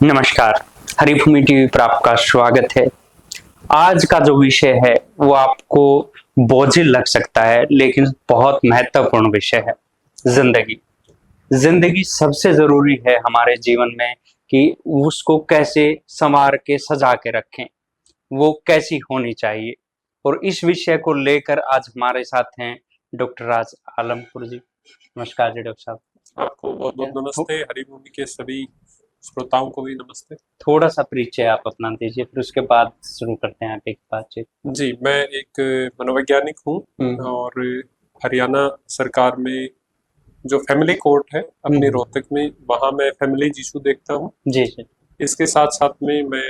नमस्कार। हरिभूमि टीवी पर आपका स्वागत है। आज का जो विषय है वो आपको बोझिल लग सकता है, लेकिन बहुत महत्वपूर्ण विषय है। जिंदगी जिंदगी सबसे जरूरी है हमारे जीवन में कि उसको कैसे संवार के सजा के रखें, वो कैसी होनी चाहिए। और इस विषय को लेकर आज हमारे साथ हैं डॉक्टर राज आलमपुर जी। नमस्कार जी डॉक्टर साहब। आपको बहुत बहुत नमस्ते। हरिभूमि के सभी श्रोताओं को भी नमस्ते। थोड़ा सा परिचय आप अपना दीजिए, फिर उसके बाद शुरू करते हैं आगे की बातचीत। जी, मैं एक मनोवैज्ञानिक हूँ और हरियाणा सरकार में जो फैमिली कोर्ट है अपने रोहतक में, वहाँ मैं फैमिली इशू देखता हूँ। जी जी। इसके साथ साथ में मैं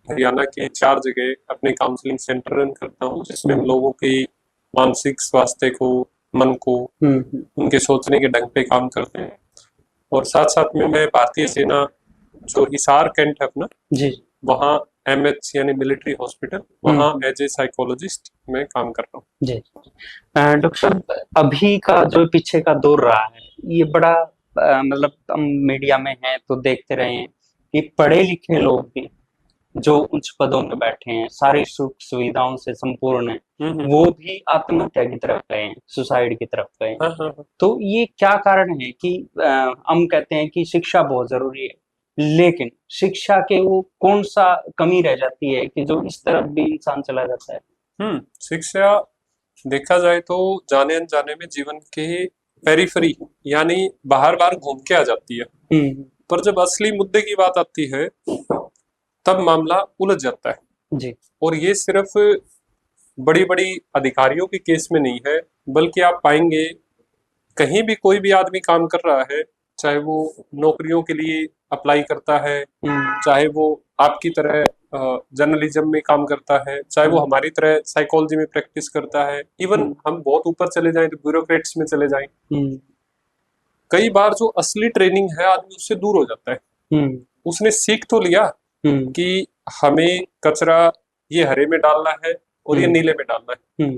हरियाणा के 4 जगह अपने काउंसलिंग सेंटर रन करता हूँ, जिसमें हम लोगों के मानसिक स्वास्थ्य को, मन को, उनके सोचने के ढंग पे काम करते हैं। और साथ साथ में मैं भारतीय सेना जो हिसार कैंट है अपना, जी वहाँ एमएच यानी मिलिट्री हॉस्पिटल, वहाँ एज ए साइकोलॉजिस्ट में काम कर रहा हूँ। जी। डॉक्टर साहब, अभी का जो पीछे का दौर रहा है ये बड़ा मतलब हम मीडिया में है तो देखते रहे हैं कि पढ़े लिखे लोग भी जो उच्च पदों में बैठे हैं, सारी सुख सुविधाओं से संपूर्ण है, वो भी आत्महत्या की तरफ गए हैं, सुसाइड की तरफ गए हैं। हाँ। तो ये क्या कारण है कि हम कहते हैं कि शिक्षा बहुत जरूरी है, लेकिन शिक्षा के वो कौन सा कमी रह जाती है कि जो इस तरफ भी इंसान चला जाता है। शिक्षा देखा जाए तो जाने अनजाने में जीवन के पेरिफेरी यानी बाहर बाहर घूम के आ जाती है, पर जब असली मुद्दे की बात आती है तब मामला उलझ जाता है। जी और ये सिर्फ बड़ी बड़ी अधिकारियों के केस में नहीं है, बल्कि आप पाएंगे कहीं भी कोई भी आदमी काम कर रहा है, चाहे वो नौकरियों के लिए अप्लाई करता है, चाहे वो आपकी तरह जर्नलिज्म में काम करता है, चाहे वो हमारी तरह साइकोलॉजी में प्रैक्टिस करता है, इवन हम बहुत ऊपर चले जाएं तो ब्यूरोक्रेट्स में चले जाएं, कई बार जो असली ट्रेनिंग है आदमी उससे दूर हो जाता है। उसने सीख तो लिया कि हमें कचरा ये हरे में डालना है और ये नीले में डालना है,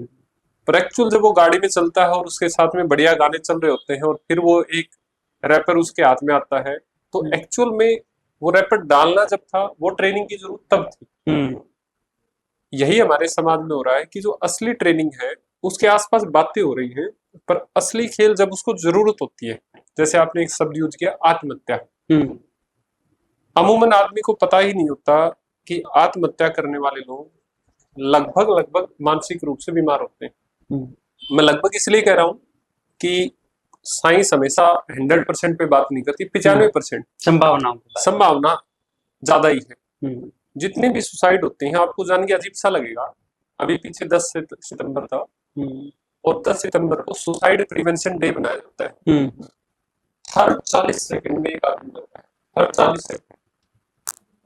पर एक्चुअल जब वो गाड़ी में चलता है और उसके साथ में बढ़िया गाने चल रहे होते हैं और फिर वो एक रैपर उसके हाथ में आता है, तो एक्चुअल में वो रैपर डालना जब था वो ट्रेनिंग की जरूरत तब थी। यही हमारे समाज में हो रहा है कि जो असली ट्रेनिंग है उसके आसपास बातें हो रही हैं, पर असली खेल जब उसको जरूरत होती है, जैसे आपने एक शब्द यूज किया आत्महत्या, अमूमन आदमी को पता ही नहीं होता कि आत्महत्या करने वाले लोग लगभग लगभग मानसिक रूप से बीमार होते हैं। मैं लगभग इसलिए कह रहा हूं कि साइंस हमेशा 100% पे बात नहीं करती, 95% संभावना ज्यादा ही है। जितने भी सुसाइड होते हैं आपको जान के अजीब सा लगेगा, अभी पीछे 10 सितंबर था और 10 सितंबर को सुसाइड प्रिवेंशन डे बनाया जाता है। हर 40 सेकंड में एक आदमी मरता है, हर 40 सेकंड।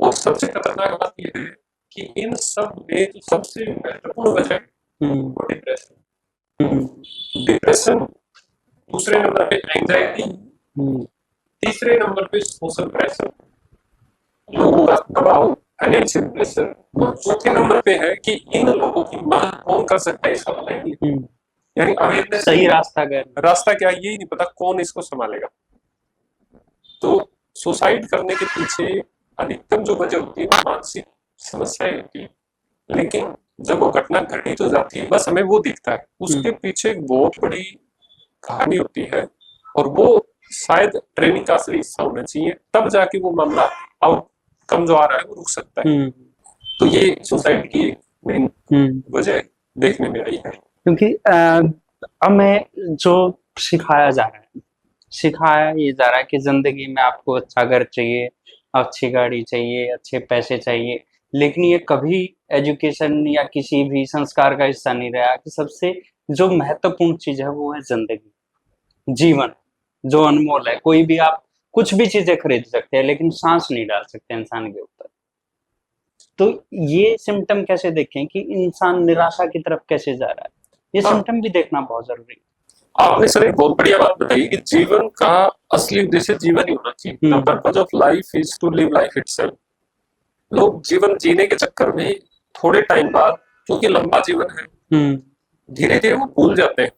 और सबसे खतरनाक बात यह है कि इन सब में जो सबसे महत्वपूर्ण वजह है वो डिप्रेशन, दूसरे नंबर पे एंजाइटी, तीसरे नंबर पे सोशल प्रेशर, लोगों का दबाव, फाइनेंशियल प्रेशर, और चौथे नंबर पे है कि इन लोगों की मदद कौन कर सकता है इसका पता ही नहीं। यानी अवेयरनेस, सही रास्ता क्या यही नहीं पता कौन इसको संभालेगा। तो सुसाइड करने के पीछे अधिकतम जो वजह होती है मानसिक समस्याएं होती है, लेकिन जब वो घटना घटी तो जाती है, बस हमें वो दिखता है, उसके पीछे एक बहुत बड़ी कहानी होती है और वो शायद ट्रेनिंग का असली हिस्सा होना चाहिए, तब जाके वो मामला आउटकम जो आ रहा है वो रुक सकता है। तो ये सुसाइड की मेन वजह देखने में आई है, क्योंकि हमें जो सिखाया जा रहा है, सिखाया ये जा रहा है कि जिंदगी में आपको अच्छा घर चाहिए, अच्छी गाड़ी चाहिए, अच्छे पैसे चाहिए, लेकिन ये कभी एजुकेशन या किसी भी संस्कार का हिस्सा नहीं रहा कि सबसे जो महत्वपूर्ण चीज है वो है जिंदगी, जीवन जो अनमोल है। कोई भी आप कुछ भी चीजें खरीद सकते हैं, लेकिन सांस नहीं डाल सकते इंसान के ऊपर। तो ये सिम्टम कैसे देखें कि इंसान निराशा की तरफ कैसे जा रहा है, ये सिम्टम भी देखना बहुत जरूरी है। आपने सर एक बहुत बढ़िया बात बताई कि जीवन का असली उद्देश्य जीवन ही होना चाहिए। The purpose of life is to live life itself. लोग जीवन जीने के चक्कर में थोड़े टाइम बाद, क्योंकि लंबा जीवन है, धीरे धीरे वो भूल जाते हैं।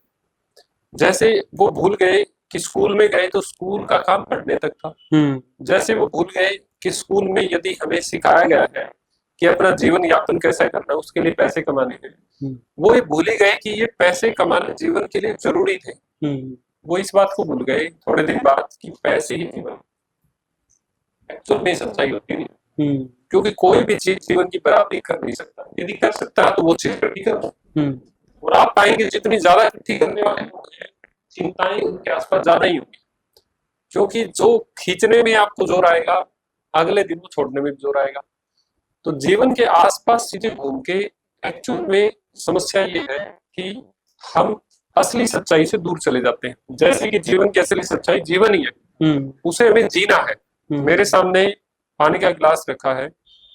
जैसे वो भूल गए कि स्कूल में गए तो स्कूल का काम पढ़ने तक था, जैसे वो भूल गए कि स्कूल में यदि हमें सिखाया गया है कि अपना जीवन यापन कैसे करना है, उसके लिए पैसे कमाने हैं, वो ये भूल ही गए कि ये पैसे कमाना जीवन के लिए जरूरी थे। वो इस बात को भूल गए थोड़े दिन बाद कि पैसे ही जीवन एक्चुअल में सच्चाई होती नहीं। क्योंकि कोई भी चीज जीवन की बराबरी कर नहीं सकता, यदि कर सकता है तो वो चीज इकट्ठी करो। और आप पाएंगे जितनी ज्यादा इकट्ठी करने वाले लोग हैं, चिंताएं उनके आसपास ज्यादा ही होंगी, क्योंकि जो खींचने में आपको जोर आएगा, अगले दिन वो छोड़ने में भी जोर आएगा। तो जीवन के आसपास चीजें घूम के एक्चुअल में समस्या ये है कि हम असली सच्चाई से दूर चले जाते हैं। जैसे कि जीवन की असली सच्चाई जीवन ही है, उसे हमें जीना है। मेरे सामने पानी का गिलास रखा है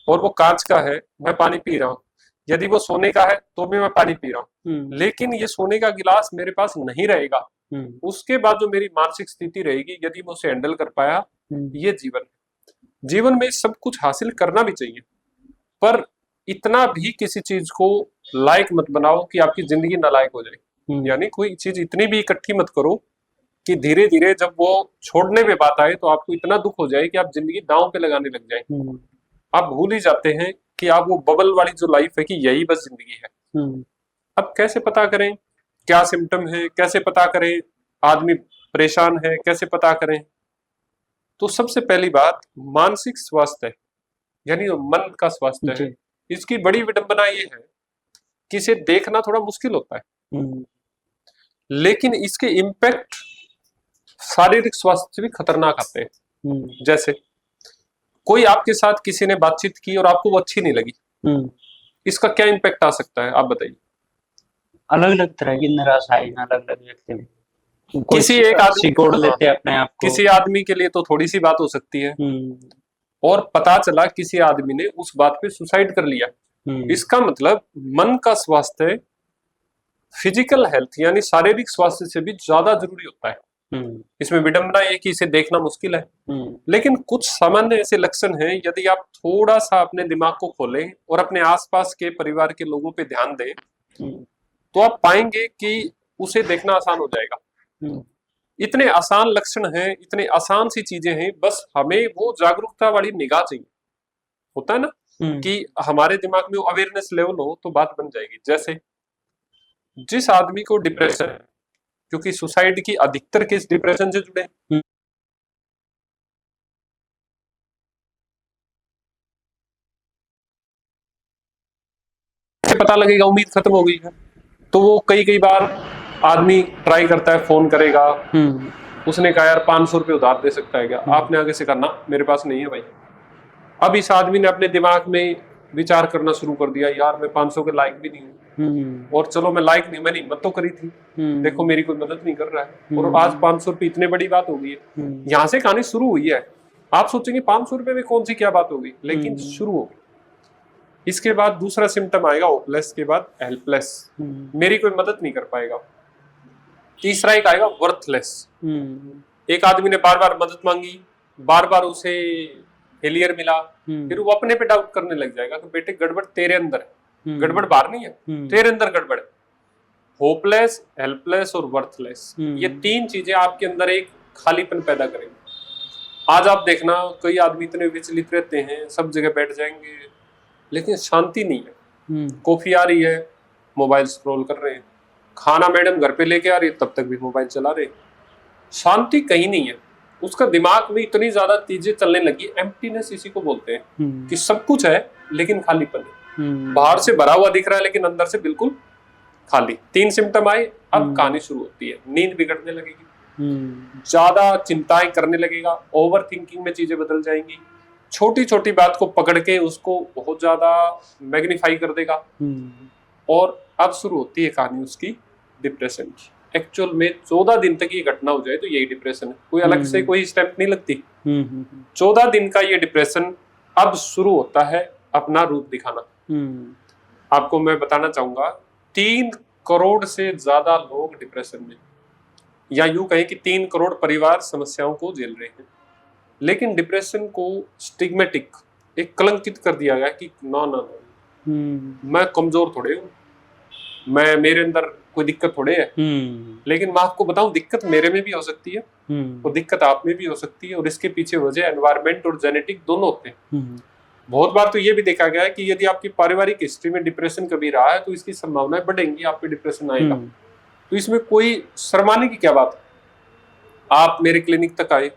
और वो कांच का है, मैं पानी पी रहा हूँ। यदि वो सोने का है तो भी मैं पानी पी रहा हूँ, लेकिन ये सोने का गिलास मेरे पास नहीं रहेगा। उसके बाद जो मेरी मानसिक स्थिति रहेगी, यदि मैं उसे हैंडल कर पाया, ये जीवन है। जीवन में सब कुछ हासिल करना भी चाहिए, पर इतना भी किसी चीज को लायक मत बनाओ कि आपकी जिंदगी नालायक हो जाए। यानी कोई चीज इतनी भी इकट्ठी मत करो कि धीरे धीरे जब वो छोड़ने पे बात आए तो आपको इतना दुख हो जाए कि आप जिंदगी दांव पे लगाने लग जाए। आप भूल ही जाते हैं कि आप वो बबल वाली जो लाइफ है कि यही बस जिंदगी है। अब कैसे पता करें क्या सिम्टम है, कैसे पता करें आदमी परेशान है, कैसे पता करें? तो सबसे पहली बात मानसिक स्वास्थ्य है, यानी मन का स्वास्थ्य है। इसकी बड़ी विडंबना ये है कि इसे देखना थोड़ा मुश्किल होता है, लेकिन इसके इम्पैक्ट शारीरिक स्वास्थ्य से भी खतरनाक आते हैं। जैसे कोई आपके साथ किसी ने बातचीत की और आपको वो अच्छी नहीं लगी, इसका क्या इम्पैक्ट आ सकता है, आप बताइए। अलग अलग तरह की निराशाएं अलग अलग व्यक्ति में किसी एक आदमी सिकोड़ लेते हैं अपने आप को। किसी आदमी के लिए तो थोड़ी सी बात हो सकती है, और पता चला किसी आदमी ने उस बात पे सुसाइड कर लिया। इसका मतलब मन का स्वास्थ्य फिजिकल हेल्थ यानी शारीरिक स्वास्थ्य से भी ज्यादा जरूरी होता है। इसमें विडंबना ये कि इसे देखना मुश्किल है, लेकिन कुछ सामान्य ऐसे लक्षण हैं, यदि आप थोड़ा सा अपने दिमाग को खोलें और अपने आसपास के परिवार के लोगों पे ध्यान दें, तो आप पाएंगे कि उसे देखना आसान हो जाएगा। इतने आसान लक्षण हैं, इतने आसान सी चीजें हैं, बस हमें वो जागरूकता वाली निगाह चाहिए। होता है ना कि हमारे दिमाग में अवेयरनेस लेवल हो तो बात बन जाएगी। जैसे जिस आदमी को डिप्रेशन है, क्योंकि सुसाइड की अधिकतर केस डिप्रेशन से जुड़े हैं, पता लगेगा उम्मीद खत्म हो गई है, तो वो कई बार आदमी ट्राई करता है, फोन करेगा, उसने कहा यार 500 रुपये उधार दे सकता है क्या? आपने आगे से करना, मेरे पास नहीं है भाई। अब इस आदमी ने अपने दिमाग में विचार करना शुरू कर दिया, यार मैं 500 के लायक भी नहीं हूँ, और चलो मैं लायक नहीं, मैंने हिम्मत तो करी थी, देखो मेरी कोई मदद नहीं कर रहा है, और आज 500 रुपये इतने बड़ी बात हो गई है। यहाँ से कहानी शुरू हुई है। आप सोचेंगे 500 रुपये में कौन सी क्या बात होगी, लेकिन शुरू हो गई। इसके बाद दूसरा सिम्टम आएगा होपलेस, के बाद हेल्पलेस, मेरी कोई मदद नहीं कर पाएगा। तीसरा एक आएगा वर्थलेस, एक आदमी ने बार बार मदद मांगी, बार बार उसे फेलियर मिला, फिर वो अपने पे डाउट करने लग जाएगा कि बेटे गड़बड़ तेरे अंदर है, गड़बड़ बाहर नहीं है, तेरे अंदर गड़बड़ है। होपलेस, हेल्पलेस और वर्थलेस, ये तीन चीजें आपके अंदर एक खालीपन पैदा करेंगे। आज आप देखना कई आदमी इतने विचलित रहते हैं, सब जगह बैठ जाएंगे, लेकिन शांति नहीं है। कॉफी आ रही है, मोबाइल स्क्रॉल कर रहे हैं, खाना मैडम घर पे लेके आ रही है, तब तक भी मोबाइल चला रहे, शांति कहीं नहीं है। उसका दिमाग में इतनी ज्यादा चीजें चलने लगी, एम्प्टीनेस इसी को बोलते हैं, कि सब कुछ है लेकिन खालीपन है। बाहर से भरा हुआ दिख रहा है लेकिन अंदर से बिल्कुल खाली। तीन सिम्टम आए, अब कहानी शुरू होती है। नींद बिगड़ने लगेगी, ज्यादा चिंताएं करने लगेगा, ओवर थिंकिंग में चीजें बदल जाएंगी, छोटी छोटी बात को पकड़ के उसको बहुत ज्यादा मैग्नीफाई कर देगा, और अब शुरू होती है कहानी उसकी डिप्रेशन की। एक्चुअल में 14 दिन तक ये घटना हो जाए तो यही डिप्रेशन है, कोई अलग से कोई स्टेप नहीं लगती। 14 दिन का ये डिप्रेशन अब शुरू होता है अपना रूप दिखाना। आपको मैं बताना चाहूंगा 3 करोड़ से ज्यादा लोग डिप्रेशन में, या यूं कहें कि 3 करोड़ परिवार समस्याओं को झेल रहे हैं। लेकिन डिप्रेशन को स्टिग्मेटिक, एक कलंकित कर दिया गया कि ना ना ना, मैं कमजोर थोड़े हूं, मेरे अंदर कोई दिक्कत थोड़े है, लेकिन मैं आपको बताऊं दिक्कत मेरे में भी हो सकती है और दिक्कत आप में भी हो सकती है, और इसके पीछे वजह एनवायरमेंट और जेनेटिक दोनों होते हैं। बहुत बार तो ये भी देखा गया है कि यदि आपकी पारिवारिक हिस्ट्री में डिप्रेशन कभी रहा है तो इसकी संभावनाएं बढ़ेंगी, आप पे डिप्रेशन आएगा। तो इसमें कोई शर्माने की क्या बात है। आप मेरे क्लिनिक तक आए,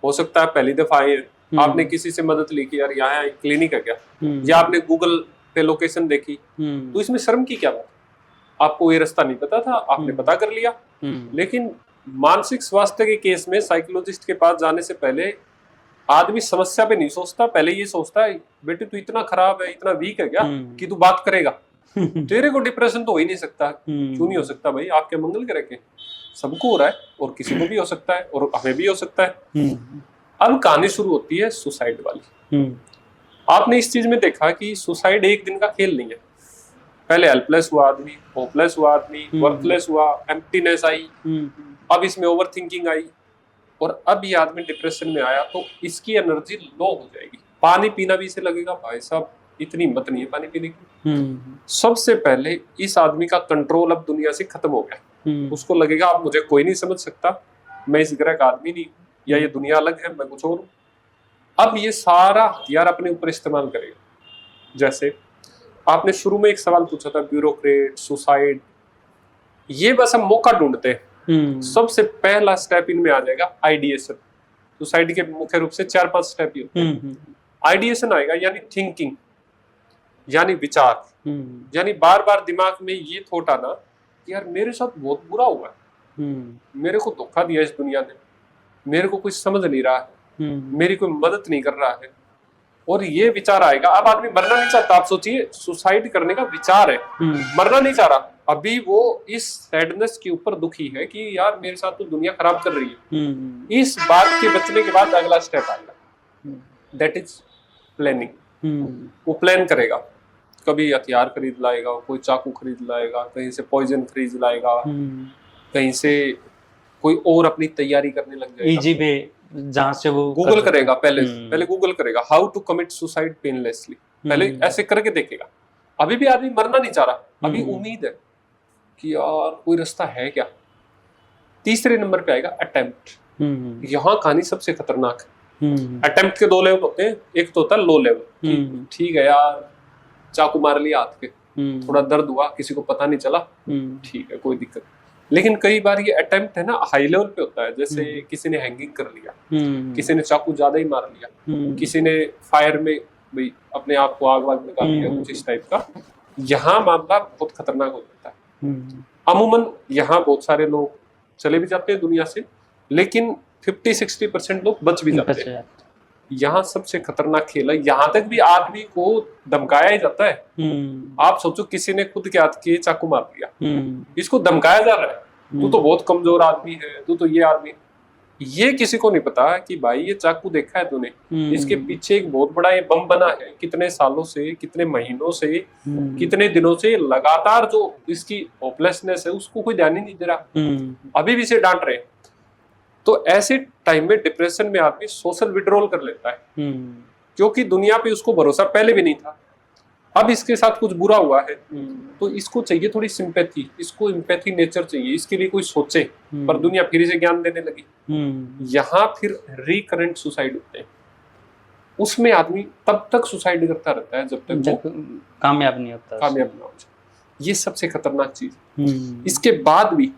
हो सकता है पहली दफा आए, आपने किसी से मदद ली कि यार यहाँ क्लिनिक है क्या, या आपने गूगल पे लोकेशन देखी, तो इसमें शर्म की क्या बात। आपको ये रास्ता नहीं पता था, आपने पता कर लिया। लेकिन मानसिक स्वास्थ्य के केस में साइकोलॉजिस्ट के पास जाने से पहले आदमी समस्या पे नहीं सोचता, पहले ये सोचता है बेटे तू इतना खराब है, इतना वीक है क्या कि तू बात करेगा, तेरे को डिप्रेशन तो हो ही नहीं सकता। क्यों नहीं हो सकता भाई, आपके मंगल ग्रह के सबको हो रहा है, और किसी को भी हो सकता है, और हमें भी हो सकता है। अब कहानी शुरू होती है सुसाइड वाली। आपने इस चीज में देखा कि सुसाइड एक दिन का खेल नहीं है। पहले हेल्पलेस हुआ आदमी, होपलेस हुआ आदमी, वर्थलेस हुआ, एम्प्टीनेस आई, अब इसमें ओवर थिंकिंग आई, और अब ये आदमी डिप्रेशन में आया तो इसकी एनर्जी लो हो जाएगी। पानी पीना भी इसे लगेगा भाई साहब इतनी हिम्मत नहीं है पानी पीने की। सबसे पहले इस आदमी का कंट्रोल अब दुनिया से खत्म हो गया। उसको लगेगा अब मुझे कोई नहीं समझ सकता, मैं इस ग्रह का आदमी नहीं, या ये दुनिया अलग है, मैं कुछ और हूं। अब ये सारा हथियार अपने ऊपर इस्तेमाल करेगा। जैसे आपने शुरू में एक सवाल पूछा था, ब्यूरोक्रेट, सुसाइड, ये बस हम मौका ढूंढते हैं। सबसे पहला स्टेप इनमें आ जाएगा आइडिएशन। सुसाइड के मुख्य रूप से 4-5 स्टेप ही होते हैं। आइडिएशन आएगा यानी थिंकिंग, यानी विचार, यानी बार बार दिमाग में ये थॉट आना कि यार मेरे साथ बहुत बुरा हुआ है, मेरे को धोखा दिया इस दुनिया ने, मेरे को कुछ समझ नहीं रहा है, मेरी कोई मदद नहीं कर रहा है, और ये विचार आएगा। अब आदमी मरना नहीं चाहता, आप सोचिए सुसाइड करने का विचार है, मरना नहीं चाह रहा, अभी वो इस सैडनेस के ऊपर दुखी है कि यार मेरे साथ तो दुनिया खराब कर रही है। इस बात के बचने के बाद अगला स्टेप आएगा, दैट इज प्लानिंग। वो प्लान करेगा, कभी हथियार खरीद लाएगा, कोई चाकू खरीद लाएगा, कहीं से पॉइजन खरीद लाएगा, कहीं से कोई और अपनी तैयारी करने लग जाएगा। इजी पे जहां से वो गूगल करेगा, पहले गूगल करेगा हाउ टू कमिट सुसाइड पेनलेसली, पहले ऐसे करके देखेगा। अभी भी आदमी मरना नहीं चाह रहा, अभी उम्मीद है कि यार कोई रास्ता है क्या। तीसरे नंबर पे आएगा अटेम्प्ट। यहाँ कहानी सबसे खतरनाक है। अटेम्प्ट के 2 लेवल होते हैं, एक तो होता है लो लेवल, ठीक है यार चाकू मार लिया हाथ पे, थोड़ा दर्द हुआ, किसी को पता नहीं चला, ठीक है कोई दिक्कत। लेकिन कई बार ये अटेम्प्ट है ना हाई लेवल पे होता है, जैसे किसी ने हैंगिंग कर लिया, किसी ने चाकू ज्यादा ही मार लिया, किसी ने फायर में भाई अपने आप को आग वाग निकाल लिया, कुछ इस टाइप का। यहाँ मामला बहुत खतरनाक हो जाता है। अमूमन यहाँ बहुत सारे लोग चले भी जाते हैं दुनिया से, लेकिन 50-60% लोग बच भी जाते हैं। यहाँ सबसे खतरनाक खेल है, यहाँ तक भी आदमी को धमकाया ही जाता है। आप सोचो किसी ने खुद के हाथ के चाकू मार दिया, इसको धमकाया जा रहा है, तू तो बहुत कमजोर आदमी है, तू तो ये आदमी। ये किसी को नहीं पता कि भाई ये चाकू देखा है तूने, इसके पीछे एक बहुत बड़ा ये बम बना है, कितने सालों से, कितने महीनों से, कितने दिनों से लगातार जो इसकी होपलेसनेस है उसको कोई ध्यान ही नहीं दे रहा, अभी भी इसे डांट रहे। तो ऐसे टाइम में डिप्रेशन में आदमी सोशल विड्रॉल कर लेता है, क्योंकि दुनिया पे उसको भरोसा पहले भी नहीं था, अब इसके साथ कुछ बुरा हुआ है तो इसको चाहिए थोड़ी सिंपैथी, इसको एम्पैथी नेचर चाहिए, इसके लिए कोई सोचे, पर दुनिया फिर इसे ज्ञान देने लगी। यहाँ फिर रिकरेंट सुसाइड होते हैं, उसमें आदमी तब तक सुसाइड करता रहता है जब तक कामयाब नहीं होता, कामयाब ना हो जाए। ये सबसे खतरनाक चीज। इसके बाद भी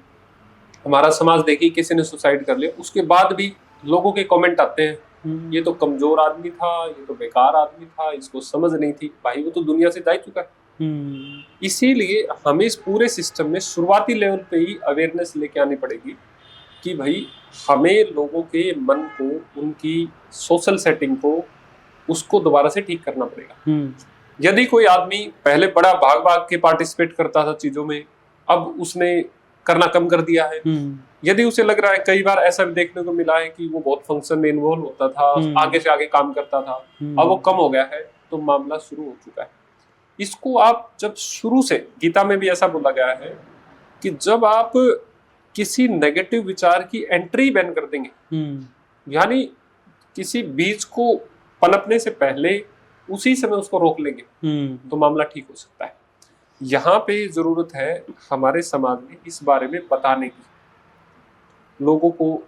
हमारा समाज देखिए, किसी ने सुसाइड कर लिया, उसके बाद भी लोगों के कमेंट आते हैं, ये तो कमजोर आदमी था, ये तो बेकार आदमी था, इसको समझ नहीं थी। भाई वो तो दुनिया से जा चुका है। इसीलिए हमें इस पूरे सिस्टम में शुरुआती लेवल पे ही अवेयरनेस लेके आनी पड़ेगी कि भाई हमें लोगों के मन को, उनकी सोशल सेटिंग को, उसको दोबारा से ठीक करना पड़ेगा। यदि कोई आदमी पहले बड़ा भाग भाग के पार्टिसिपेट करता था चीजों में, अब उसने करना कम कर दिया है, यदि उसे लग रहा है, कई बार ऐसा भी देखने को मिला है कि वो बहुत फंक्शन में इन्वॉल्व होता था, आगे से आगे काम करता था, अब वो कम हो गया है, तो मामला शुरू हो चुका है। इसको आप जब शुरू से, गीता में भी ऐसा बोला गया है कि जब आप किसी नेगेटिव विचार की एंट्री बैन कर देंगे, यानी किसी बीज को पनपने से पहले उसी समय उसको रोक लेंगे, तो मामला ठीक हो सकता है। यहाँ पे जरूरत है हमारे समाज में इस बारे में बताने की। लोगों को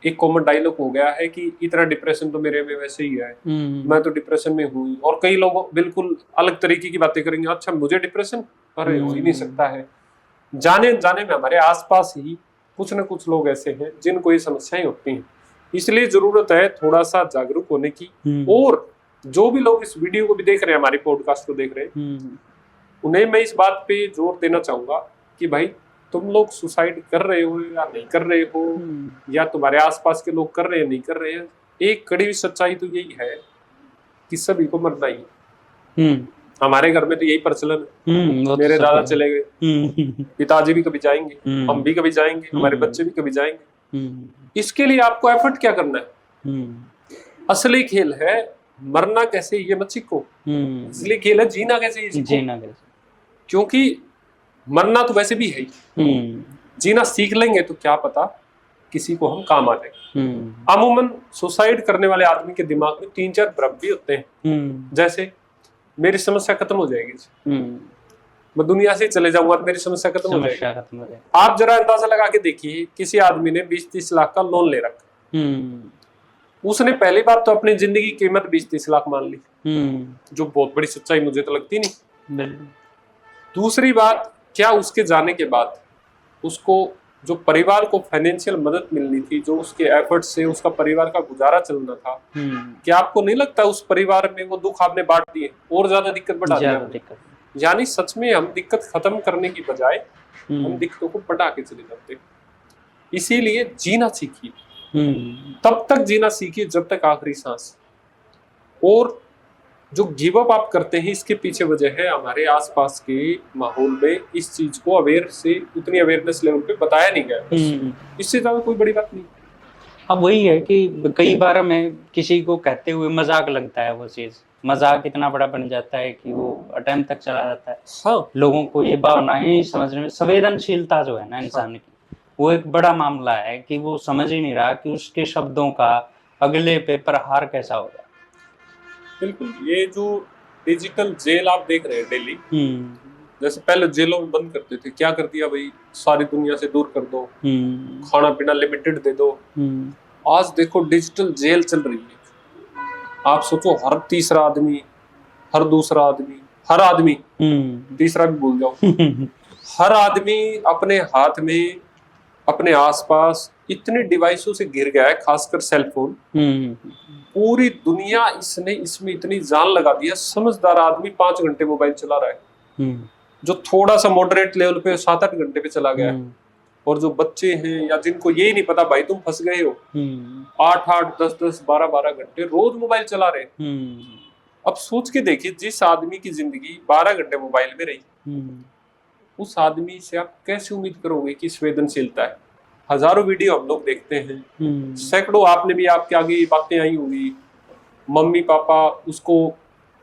एक कॉमन डायलॉग हो गया है कि इतना डिप्रेशन तो मेरे में वैसे ही है, मैं तो डिप्रेशन में हूँ। और कई लोग बिल्कुल अलग तरीके की बातें करेंगे, अच्छा मुझे डिप्रेशन, अरे हो ही नहीं सकता है। जाने जाने में हमारे आसपास ही कुछ न कुछ लोग ऐसे हैं जिनको ये समस्याएं होती हैं। इसलिए जरूरत है थोड़ा सा जागरूक होने की। और जो भी लोग इस वीडियो को भी देख रहे हैं, हमारे पॉडकास्ट को देख रहे हैं, उन्हें मैं इस बात पे जोर देना चाहूंगा कि भाई तुम लोग सुसाइड कर रहे हो या नहीं कर रहे हो, या तुम्हारे आसपास के लोग कर रहे हैं नहीं कर रहे हैं, एक कड़ी सच्चाई तो यही है कि सभी को मरना ही है। हमारे घर में तो यही प्रचलन है, मेरे दादा चले गए, पिताजी भी कभी जाएंगे, हम भी कभी जाएंगे, हमारे बच्चे भी कभी जाएंगे। इसके लिए आपको एफर्ट क्या करना है? असली खेल है मरना कैसे ये मत सीखो, असली खेल है जीना कैसे ये सीखो। जीना कैसे, क्योंकि मरना तो वैसे भी है ही, जीना सीख लेंगे तो क्या पता किसी को हम काम आ जाए। अमूमन सुसाइड करने वाले आदमी के दिमाग में 3-4 भ्रम भी होते हैं, जैसे मेरी समस्या खत्म हो जाएगी, मैं दुनिया से चले जाऊंगा तो मेरी समस्या खत्म हो जाएगी। आप जरा अंदाजा लगा के देखिए, किसी आदमी ने 20-30 लाख का लोन ले रखा, उसने पहली बार तो अपनी जिंदगी की कीमत 20-30 लाख मान ली, जो बहुत बड़ी सच्चाई मुझे तो लगती नहीं। दूसरी बात, क्या उसके जाने के बाद उसको जो परिवार को फाइनेंशियल मदद मिलनी थी, जो उसके एफर्ट से उसका परिवार का गुजारा चलना था, क्या आपको नहीं लगता उस परिवार में वो दुख आपने बांट दिए और ज्यादा दिक्कत बढ़ा दिया? यानी सच में हम दिक्कत खत्म करने की बजाय हम दिक्कतों को बढ़ा के चले जाते। इसीलिए जीना सीखिए, तब तक जीना सीखिए जब तक आखिरी सांस। और जो गिव अप आप करते हैं, इसके पीछे वजह है हमारे आसपास के माहौल में इस चीज को उतनी अवेयरनेस लेवल पे बताया नहीं गया। इससे ज्यादा कोई बड़ी बात नहीं। अब वही है कि कई बार हमें किसी को कहते हुए मजाक लगता है, वो चीज मजाक इतना बड़ा बन जाता है कि वो अटेम्प्ट तक चला जाता है। हाँ, लोगों को ये भावनाएं समझने में, संवेदनशीलता जो है ना इंसान की, वो एक बड़ा मामला है कि वो समझ ही नहीं रहा कि उसके शब्दों का अगले पे प्रहार कैसा होगा। बिल्कुल, ये जो डिजिटल जेल आप देख रहे हैं डेली, जैसे पहले जेलों में बंद करते थे, क्या कर दिया भाई, सारी दुनिया से दूर कर दो, खाना पीना लिमिटेड दे दो। आज देखो डिजिटल जेल चल रही है। आप सोचो, हर तीसरा आदमी, हर दूसरा आदमी, हर आदमी, तीसरा भी भूल जाओ, हर आदमी अपने हाथ में, अपने आसपास इतने डिवाइसों से घिर गया है, खासकर सेलफोन। पूरी दुनिया इसमें इतनी जान लगा दी है। समझदार आदमी 5 घंटे मोबाइल चला रहा है, जो थोड़ा सा मॉडरेट लेवल पे 7-8 घंटे पे चला गया है। और जो बच्चे हैं या जिनको यही नहीं पता भाई तुम फंस गए हो, 8-8, 10-10, 12-12 घंटे रोज मोबाइल चला रहे। अब सोच के देखिए, जिस आदमी की जिंदगी 12 घंटे मोबाइल में रही, उस आदमी से आप कैसे उम्मीद करोगे कि संवेदनशीलता है? हजारों वीडियो हम लोग देखते हैं, सैकड़ों, आपने भी, आपके आगे बातें आई होंगी, मम्मी पापा, उसको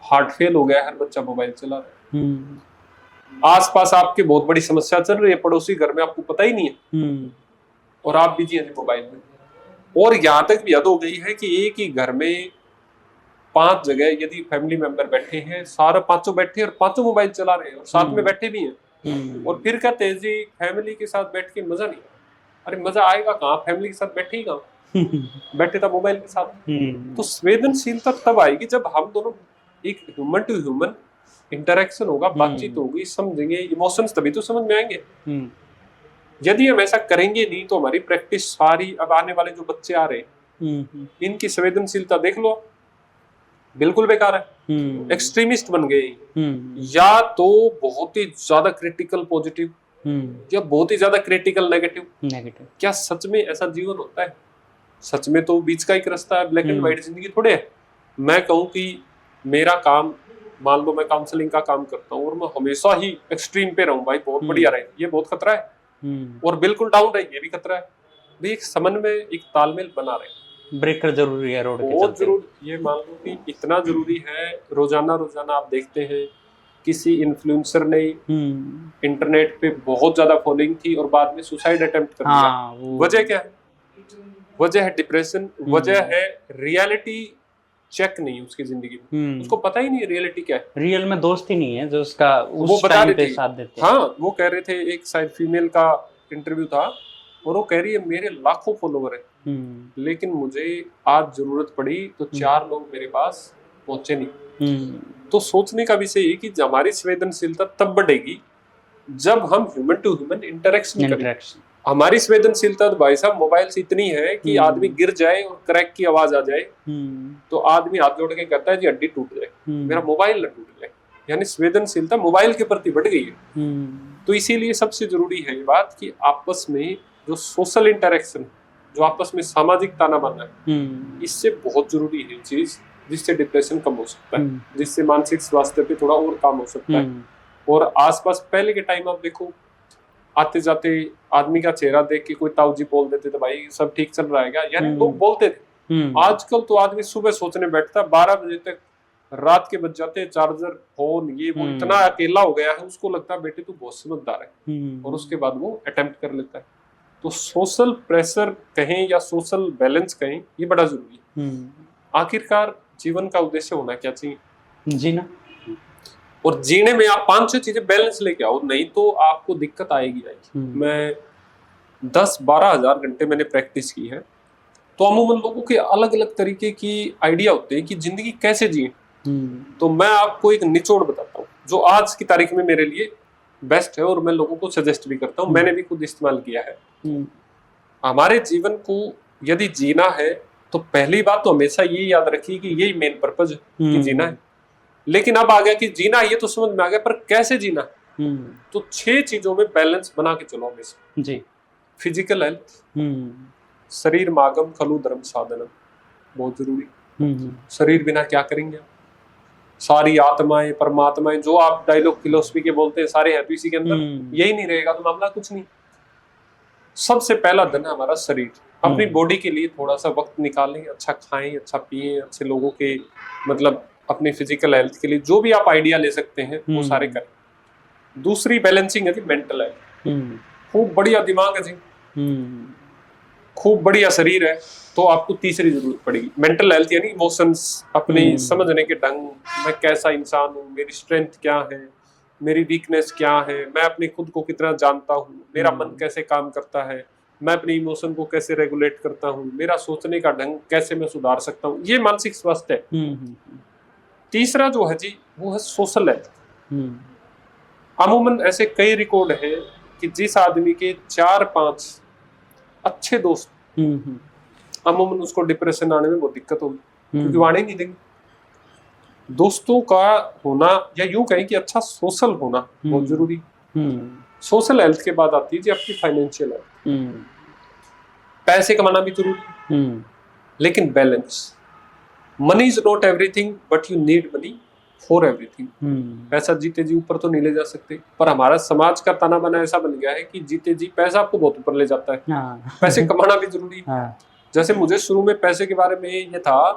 हार्ट फेल हो गया, हर बच्चा मोबाइल चला रहा है। आसपास आपके बहुत बड़ी समस्या चल रही है, पड़ोसी घर में आपको पता ही नहीं है, और आप बिजी हैं मोबाइल में। और यहाँ तक भी हद हो गई है कि एक ही घर में 5 जगह यदि फैमिली मेंबर बैठे हैं, सारे 5 बैठे और 5 मोबाइल चला रहे हैं और साथ में बैठे भी हैं, और फिर कहते हैं जी फैमिली के साथ बैठ के मजा नहीं। अरे मजा आएगा कहाँ, फैमिली के साथ बैठे ही कहाँ, बैठे था मोबाइल के साथ। तो संवेदनशीलता तब आएगी जब हम दोनों एक ह्यूमन टू ह्यूमन इंटरेक्शन होगा, बातचीत होगी, समझेंगे, इमोशंस तभी तो समझ में आएंगे। यदि हम ऐसा करेंगे नहीं तो हमारी प्रैक्टिस सारी, अब आने वाले जो बच्चे आ रहे हैं, इनकी संवेदनशीलता देख लो, बिल्कुल बेकार है। एक्सट्रीमिस्ट बन गए, या तो बहुत ही ज्यादा क्रिटिकल पॉजिटिव, या बहुत ही ज्यादा क्रिटिकल नेगेटिव। क्या सच में ऐसा जीवन होता है? सच में तो बीच का एक रास्ता है, ब्लैक एंड व्हाइट जिंदगी थोड़े है। मैं कहूँ कि मेरा काम, मान लो मैं काउंसलिंग का काम करता हूँ और मैं हमेशा ही एक्सट्रीम पे रहूं, भाई बहुत बढ़िया रहे, ये बहुत खतरा है, और बिल्कुल डाउन रहे, ये भी खतरा है। भाई एक समन्वय, एक तालमेल बना रहे। ब्रेकर जरूरी है रोड के चलते, बहुत जरूरी। ये मान लो कि इतना जरूरी है, रोजाना आप देखते हैं किसी इन्फ्लुएंसर ने इंटरनेट पे बहुत ज्यादा फॉलोइंग थी और बाद में सुसाइड अटेम्प्ट कर दिया। वजह क्या है? वजह है डिप्रेशन, वजह है रियलिटी चेक नहीं है उसकी जिंदगी में, उसको पता ही नहीं रियलिटी क्या है। रियल में दोस्त ही नहीं है जो उसका वो उस बता टाइम रही पे थी, साथ देते हैं। हाँ वो कह रहे थे, एक शायद फीमेल का इंटरव्यू था और वो कह रही है मेरे लाखों फॉलोवर है लेकिन मुझे आज जरूरत पड़ी तो 4 लोग मेरे पास पहुंचे नहीं। तो सोचने का विषय है कि हमारी संवेदनशीलता तब बढ़ेगी जब हम ह्यूमन टू ह्यूमन इंटरेक्शन करें। हमारी संवेदनशीलता तो भाई साहब मोबाइल से इतनी है कि आदमी गिर जाए और क्रैक की आवाज आ जाए तो आदमी हाथ जोड़ के कहता है जी हड्डी टूट जाए, मेरा मोबाइल न टूट जाए। यानी संवेदनशीलता मोबाइल के प्रति बढ़ गई है। तो इसीलिए सबसे जरूरी है ये बात कि आपस में जो सोशल इंटरेक्शन, जो आपस में सामाजिक ताना बाना है, इससे बहुत जरूरी है चीज, जिससे डिप्रेशन कम हो सकता है, जिससे मानसिक स्वास्थ्य पे थोड़ा और काम हो सकता है। और आसपास पहले के टाइम आप देखो, आते जाते आदमी का चेहरा देख के कोई ताऊ जी बोल देते थे भाई सब ठीक चल रहा है क्या, यानी लोग बोलते थे। आजकल तो आदमी सुबह सोचने बैठता 12 बजे तक, रात के बज जाते हैं, चार्जर फोन ये वो, इतना अकेला हो गया है उसको लगता है बेटे तू बहुत समझदार है, और उसके बाद वो अटेम्प्ट कर लेता है। तो सोशल प्रेशर कहें या सोशल बैलेंस कहें, ये बड़ा जरूरी है। आखिरकार जीवन का उद्देश्य होना क्या चाहिए? जीना। और जीने में आप 5-6 चीजें बैलेंस लेके आओ, नहीं तो आपको दिक्कत आएगी। मैं 10-12 हजार घंटे मैंने प्रैक्टिस की है, तो अमूमन लोगों के अलग अलग तरीके की आइडिया होते हैं कि जिंदगी कैसे जिए। तो मैं आपको एक निचोड़ बताता हूँ जो आज की तारीख में मेरे लिए बेस्ट है और मैं लोगों को सजेस्ट भी करता हूँ, मैंने भी खुद इस्तेमाल किया है। हमारे जीवन को यदि जीना है तो पहली बात तो हमेशा ये याद रखिए कि यही मेन पर्पज है कि जीना है। लेकिन अब आ गया कि जीना ये तो समझ में आ गया, पर कैसे जीना? तो 6 चीजों में बैलेंस बना के चलो हमेशा जी। फिजिकल हेल्थ, शरीर मागम खलु धर्म साधनम, बहुत जरूरी। शरीर बिना क्या करेंगे? सारी आत्माएं परमात्माएं जो आप डायलॉग फिलोसफी के बोलते हैं सारे हैं तो इसी के अंदर, यही नहीं रहेगा तो मामला कुछ नहीं। सबसे पहला धन है हमारा शरीर। अपनी बॉडी के लिए थोड़ा सा वक्त निकालें, अच्छा खाएं, अच्छा पिए, अच्छे लोगों के मतलब अपनी फिजिकल हेल्थ के लिए जो भी आप आइडिया ले सकते हैं वो सारे करें। दूसरी बैलेंसिंग है जी मेंटल हेल्थ। खूब बढ़िया दिमाग है जी, खूब बढ़िया शरीर है, तो आपको तीसरी जरूरत पड़ेगी मेंटल हेल्थ, यानी इमोशंस, अपने समझने के ढंग, मैं कैसा इंसान हूँ, मेरी स्ट्रेंथ क्या है, मेरी वीकनेस क्या है, मैं अपने खुद को कितना जानता हूँ, मेरा मन कैसे काम करता है, मैं अपने इमोशन को कैसे रेगुलेट करता हूँ, मेरा सोचने का ढंग कैसे मैं सुधार सकता हूँ, ये मानसिक स्वास्थ्य है। तीसरा जो है जी वो है सोशल हेल्थ। अमूमन ऐसे कई रिकॉर्ड है कि जिस आदमी के 4-5 अच्छे दोस्त, अमूमन उसको डिप्रेशन आने में बहुत दिक्कत होगी, क्योंकि वो आने नहीं देंगे। दोस्तों का होना या यूं कहें कि अच्छा सोशल होना बहुत जरूरी। सोशल हेल्थ के बाद आती है जी आपकी फाइनेंशियल हेल्थ। पैसे कमाना भी जरूरी, लेकिन balance. Money is not everything but you need money for everything. पैसा जीते जी ऊपर तो नहीं ले जा सकते, पर हमारा समाज का ताना बाना ऐसा बन गया है कि जीते जी पैसा आपको बहुत ऊपर ले जाता है। पैसे कमाना भी जरूरी। जैसे मुझे शुरू में पैसे के बारे में ये था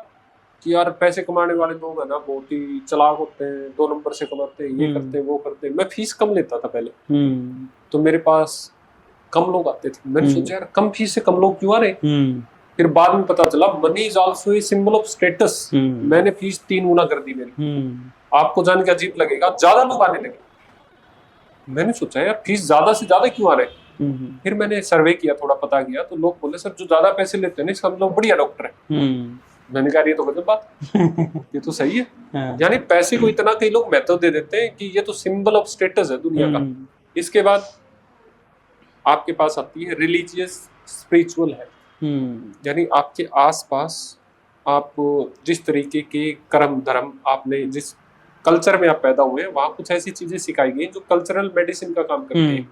कि यार पैसे कमाने वाले लोग है ना बहुत ही चालाक होते हैं, 2 नंबर से कमाते हैं, ये करते हैं वो करते हैं। मैं फीस कम लेता था पहले, तो मेरे पास कम लोग आते थे। मैंने सोचा यार कम फीस से कम लोग क्यों आ रहे। फिर बाद में पता चला money is also a symbol of status. मैंने फीस 3 गुना कर दी मेरी। आपको जान के अजीब लगेगा, ज्यादा लोग आने लगे। मैंने सोचा यार फीस ज्यादा से ज्यादा क्यों आ रहे हैं। फिर मैंने सर्वे किया, थोड़ा पता किया, तो लोग बोले सर जो ज्यादा पैसे लेते हैं ना इसका मतलब बढ़िया डॉक्टर है। मैंने कहा ये तो गलत बात, ये तो सही है। यानी पैसे को इतना कई लोग महत्व दे देते हैं कि ये तो सिंबल ऑफ स्टेटस है दुनिया का। इसके बाद आपके पास आती है रिलीजियस स्पिरिचुअल है, यानी आपके आसपास आप जिस तरीके के कर्म धर्म, आपने जिस कल्चर में आप पैदा हुए वहां कुछ ऐसी चीजें सिखाई गई जो कल्चरल मेडिसिन का काम करती है।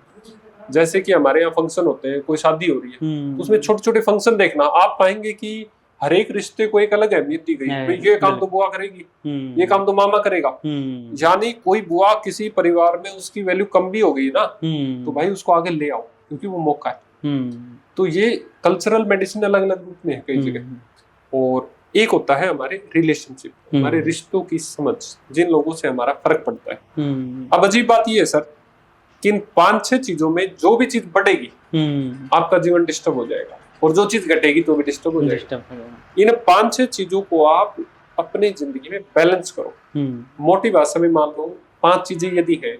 जैसे कि हमारे यहाँ फंक्शन होते हैं, कोई शादी हो रही है तो उसमें छोटे छोटे फंक्शन देखना, आप पाएंगे कि हर एक रिश्ते को एक अलग अहमियत दी गई। ये काम तो बुआ करेगी, ये काम तो मामा करेगा। यानी कोई बुआ किसी परिवार में उसकी वैल्यू कम भी हो गई ना, तो भाई उसको आगे ले आओ क्योंकि वो मौका है। तो ये कल्चरल मेडिसिन अलग अलग रूप में है कई जगह। और एक होता है हमारे रिलेशनशिप, हमारे रिश्तों की समझ, जिन लोगों से हमारा फर्क पड़ता है। अब अजीब बात ये है सर कि इन 5-6 चीजों में जो भी चीज बढ़ेगी आपका जीवन डिस्टर्ब हो जाएगा, और जो चीज घटेगी तो भी डिस्टर्ब हो जाएगा। इन 5-6 चीजों को आप अपनी जिंदगी में बैलेंस करो। मोटी भाषा में मान लो 5 चीजें यदि है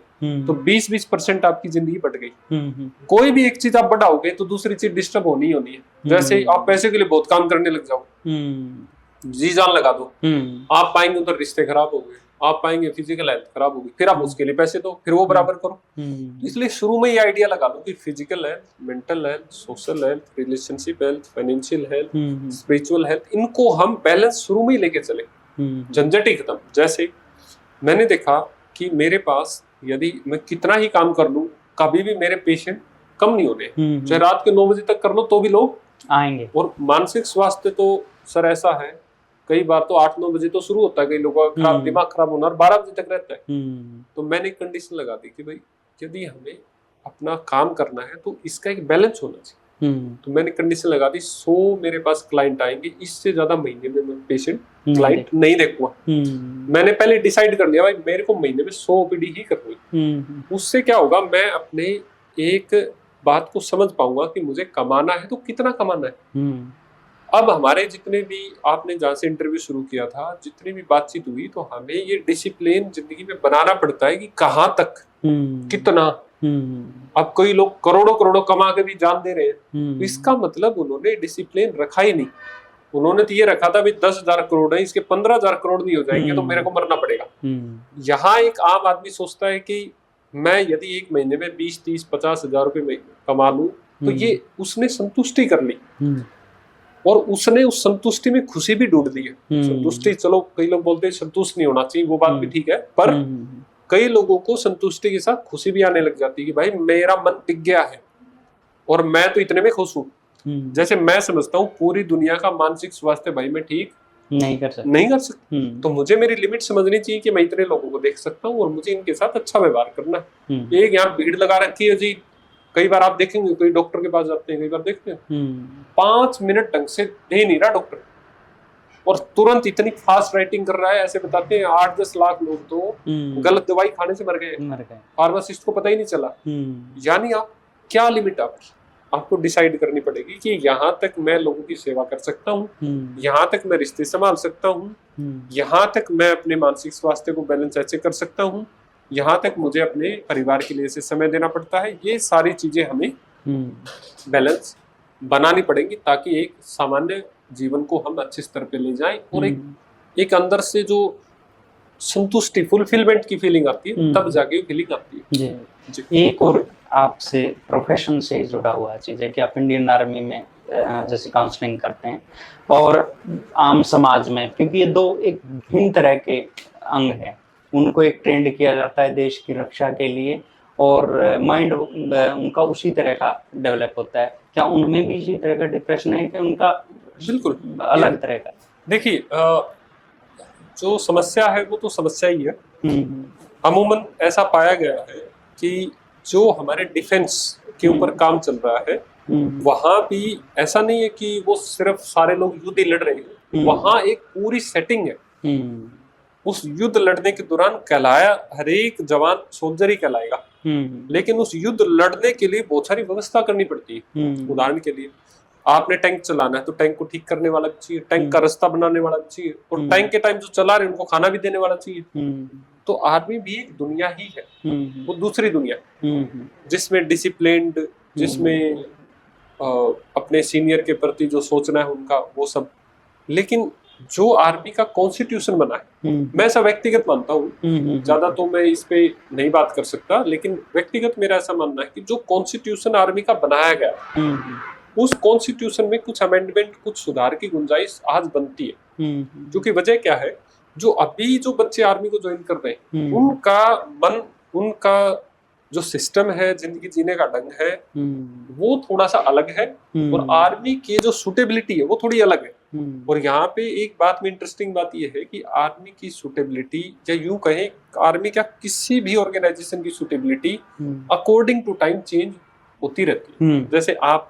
तो 20-20% आपकी जिंदगी बढ़ गई। कोई भी एक चीज आप बढ़ाओगे तो दूसरी चीज डिस्टर्ब होनी ही होनी है। जैसे आप पैसे के लिए बहुत काम करने लग जाओ, जी जान लगा दो, आप पाएंगे उधर रिश्ते खराब हो गए, आप पाएंगे फिजिकल हेल्थ खराब होगी, फिर आप उसके लिए पैसे दो, फिर वो बराबर करो। इसलिए शुरू में ये आइडिया लगा लो कि physical health, mental health, social health, relationship health, financial health, spiritual health, इनको हम बैलेंस शुरू में ही लेके चले, झंझट ही खत्म। जैसे मैंने देखा कि मेरे पास यदि मैं कितना ही काम कर लूं, कभी भी मेरे पेशेंट कम नहीं होने, चाहे रात के 9 बजे तक कर लो तो भी लोग आएंगे। और मानसिक स्वास्थ्य तो सर ऐसा है, कई बार तो 8-9 बजे तो शुरू होता है, कई लोगों का खराब दिमाग खराब होना और 12 बजे तक रहता है। तो मैंने कंडीशन लगा दी कि भाई यदि हमें अपना काम करना है तो इसका एक बैलेंस होना चाहिए। तो मैंने कंडीशन लगा दी 100 मेरे पास क्लाइंट आएंगे, इससे ज्यादा महीने में मैं पेशेंट क्लाइंट नहीं देखूंगा। मैंने पहले डिसाइड कर लिया भाई मेरे को महीने में 100 ओपीडी ही करनी। उससे क्या होगा, मैं अपने एक बात को समझ पाऊंगा कि मुझे कमाना है तो कितना कमाना है। अब हमारे जितने भी, आपने जहाँ से इंटरव्यू शुरू किया था, जितनी भी बातचीत हुई, तो हमें ये डिसिप्लिन जिंदगी में बनाना पड़ता है कि कहाँ तक कितना। अब कई लोग करोड़ों करोड़ों कमा के भी जान दे रहे हैं, तो इसका मतलब उन्होंने डिसिप्लिन रखा ही नहीं। उन्होंने तो ये रखा था भी 10,000 करोड़ है, इसके 15,000 करोड़ नहीं हो जाएंगे तो मेरे को मरना पड़ेगा। यहाँ एक आम आदमी सोचता है कि मैं यदि एक महीने में 20-30-50,000 रुपए कमा लूं तो ये उसने संतुष्टि कर ली, और उसने उस संतुष्टि में खुशी भी ढूंढ ली है। संतुष्टि, चलो कई लोग बोलते हैं संतुष्ट नहीं होना चाहिए, वो बात भी ठीक है, पर कई लोगों को संतुष्टि के साथ खुशी भी आने लग जाती है कि भाई मेरा मन टिक गया है और मैं तो इतने में खुश हूँ। जैसे मैं समझता हूँ पूरी दुनिया का मानसिक स्वास्थ्य भाई मैं ठीक नहीं कर सकता, तो मुझे मेरी लिमिट समझनी चाहिए कि मैं इतने लोगों को देख सकता हूँ और मुझे इनके साथ अच्छा व्यवहार करना है। एक यहाँ भीड़ लगा रखी है जी, कई बार आप देखेंगे कोई डॉक्टर के पास जाते हैं, कई बार देखते हैं 5 मिनट ढंग से दे नहीं रहा डॉक्टर, और तुरंत इतनी फास्ट राइटिंग कर रहा है। ऐसे बताते हैं 8-10 लाख लोग तो गलत दवाई खाने से मर गए, फार्मासिस्ट को पता ही नहीं चला। यानी आप क्या लिमिट आपको डिसाइड करनी पड़ेगी कि यहाँ तक मैं लोगों की सेवा कर सकता हूँ, यहाँ तक मैं रिश्ते संभाल सकता हूँ, यहाँ तक मैं अपने मानसिक स्वास्थ्य को बैलेंस ऐसे कर सकता हूँ, यहाँ तक मुझे अपने परिवार के लिए ऐसे समय देना पड़ता है। ये सारी चीजें हमें बैलेंस बनानी पड़ेगी ताकि एक सामान्य जीवन को हम अच्छे स्तर पे ले जाएं और एक अंदर से जो संतुष्टि, फुलफिलमेंट की फीलिंग आती है, तब जाके फीलिंग आती है। जी। एक और आपसे प्रोफेशन से जुड़ा हुआ चीज है कि आप इंडियन आर्मी में जैसे काउंसलिंग करते हैं और आम समाज में, क्योंकि ये दो एक भिन्न तरह के अंग हैं, उनको एक ट्रेंड किया जाता है देश की रक्षा के लिए और माइंड उनका उसी तरह का डेवलप होता है। क्या उनमें भी इसी तरह का डिप्रेशन है कि उनका बिल्कुल अलग तरह का? देखिए जो समस्या है वो तो समस्या ही है। अमूमन ऐसा पाया गया है कि जो हमारे डिफेंस के ऊपर काम चल रहा है वहां भी ऐसा नहीं है कि वो सिर्फ सारे लोग युद्ध ही लड़ रहे हैं, वहां एक पूरी सेटिंग है। उस युद्ध लड़ने के दौरान कहलाया हर एक जवान सोल्जर ही कहलाएगा, लेकिन उस युद्ध लड़ने के लिए बहुत सारी व्यवस्था करनी पड़ती है। उदाहरण के लिए आपने टैंक चलाना है तो टैंक को ठीक करने वाला भी चाहिए, टैंक का रास्ता बनाने वाला भी चाहिए, और टैंक के टाइम जो चला रहे उनको खाना भी देने वाला चाहिए। तो आर्मी भी एक दुनिया ही है, वो दूसरी दुनिया जिसमें डिसिप्लिन्ड, जिसमें अपने सीनियर के प्रति जो सोचना है उनका वो सब। लेकिन जो आर्मी का कॉन्स्टिट्यूशन बना है, मैं ऐसा व्यक्तिगत मानता हूँ, ज्यादा तो मैं इस पे नहीं बात कर सकता, लेकिन व्यक्तिगत मेरा ऐसा मानना है कि जो कॉन्स्टिट्यूशन आर्मी का बनाया गया उस कॉन्स्टिट्यूशन में कुछ अमेंडमेंट, कुछ सुधार की गुंजाइश आज बनती है। क्योंकि वजह क्या है, जो अभी जो बच्चे आर्मी को ज्वाइन कर रहे हैं उनका मन, उनका जो सिस्टम है, जिंदगी जीने का ढंग है वो थोड़ा सा अलग है, और आर्मी की जो सुटेबिलिटी है वो थोड़ी अलग है। और यहाँ पे एक बात में इंटरेस्टिंग बात ये है कि आर्मी की सुटेबिलिटी, या यूं कहें आर्मी क्या किसी भी ऑर्गेनाइजेशन की suitability according to time change होती रहती है। जैसे आप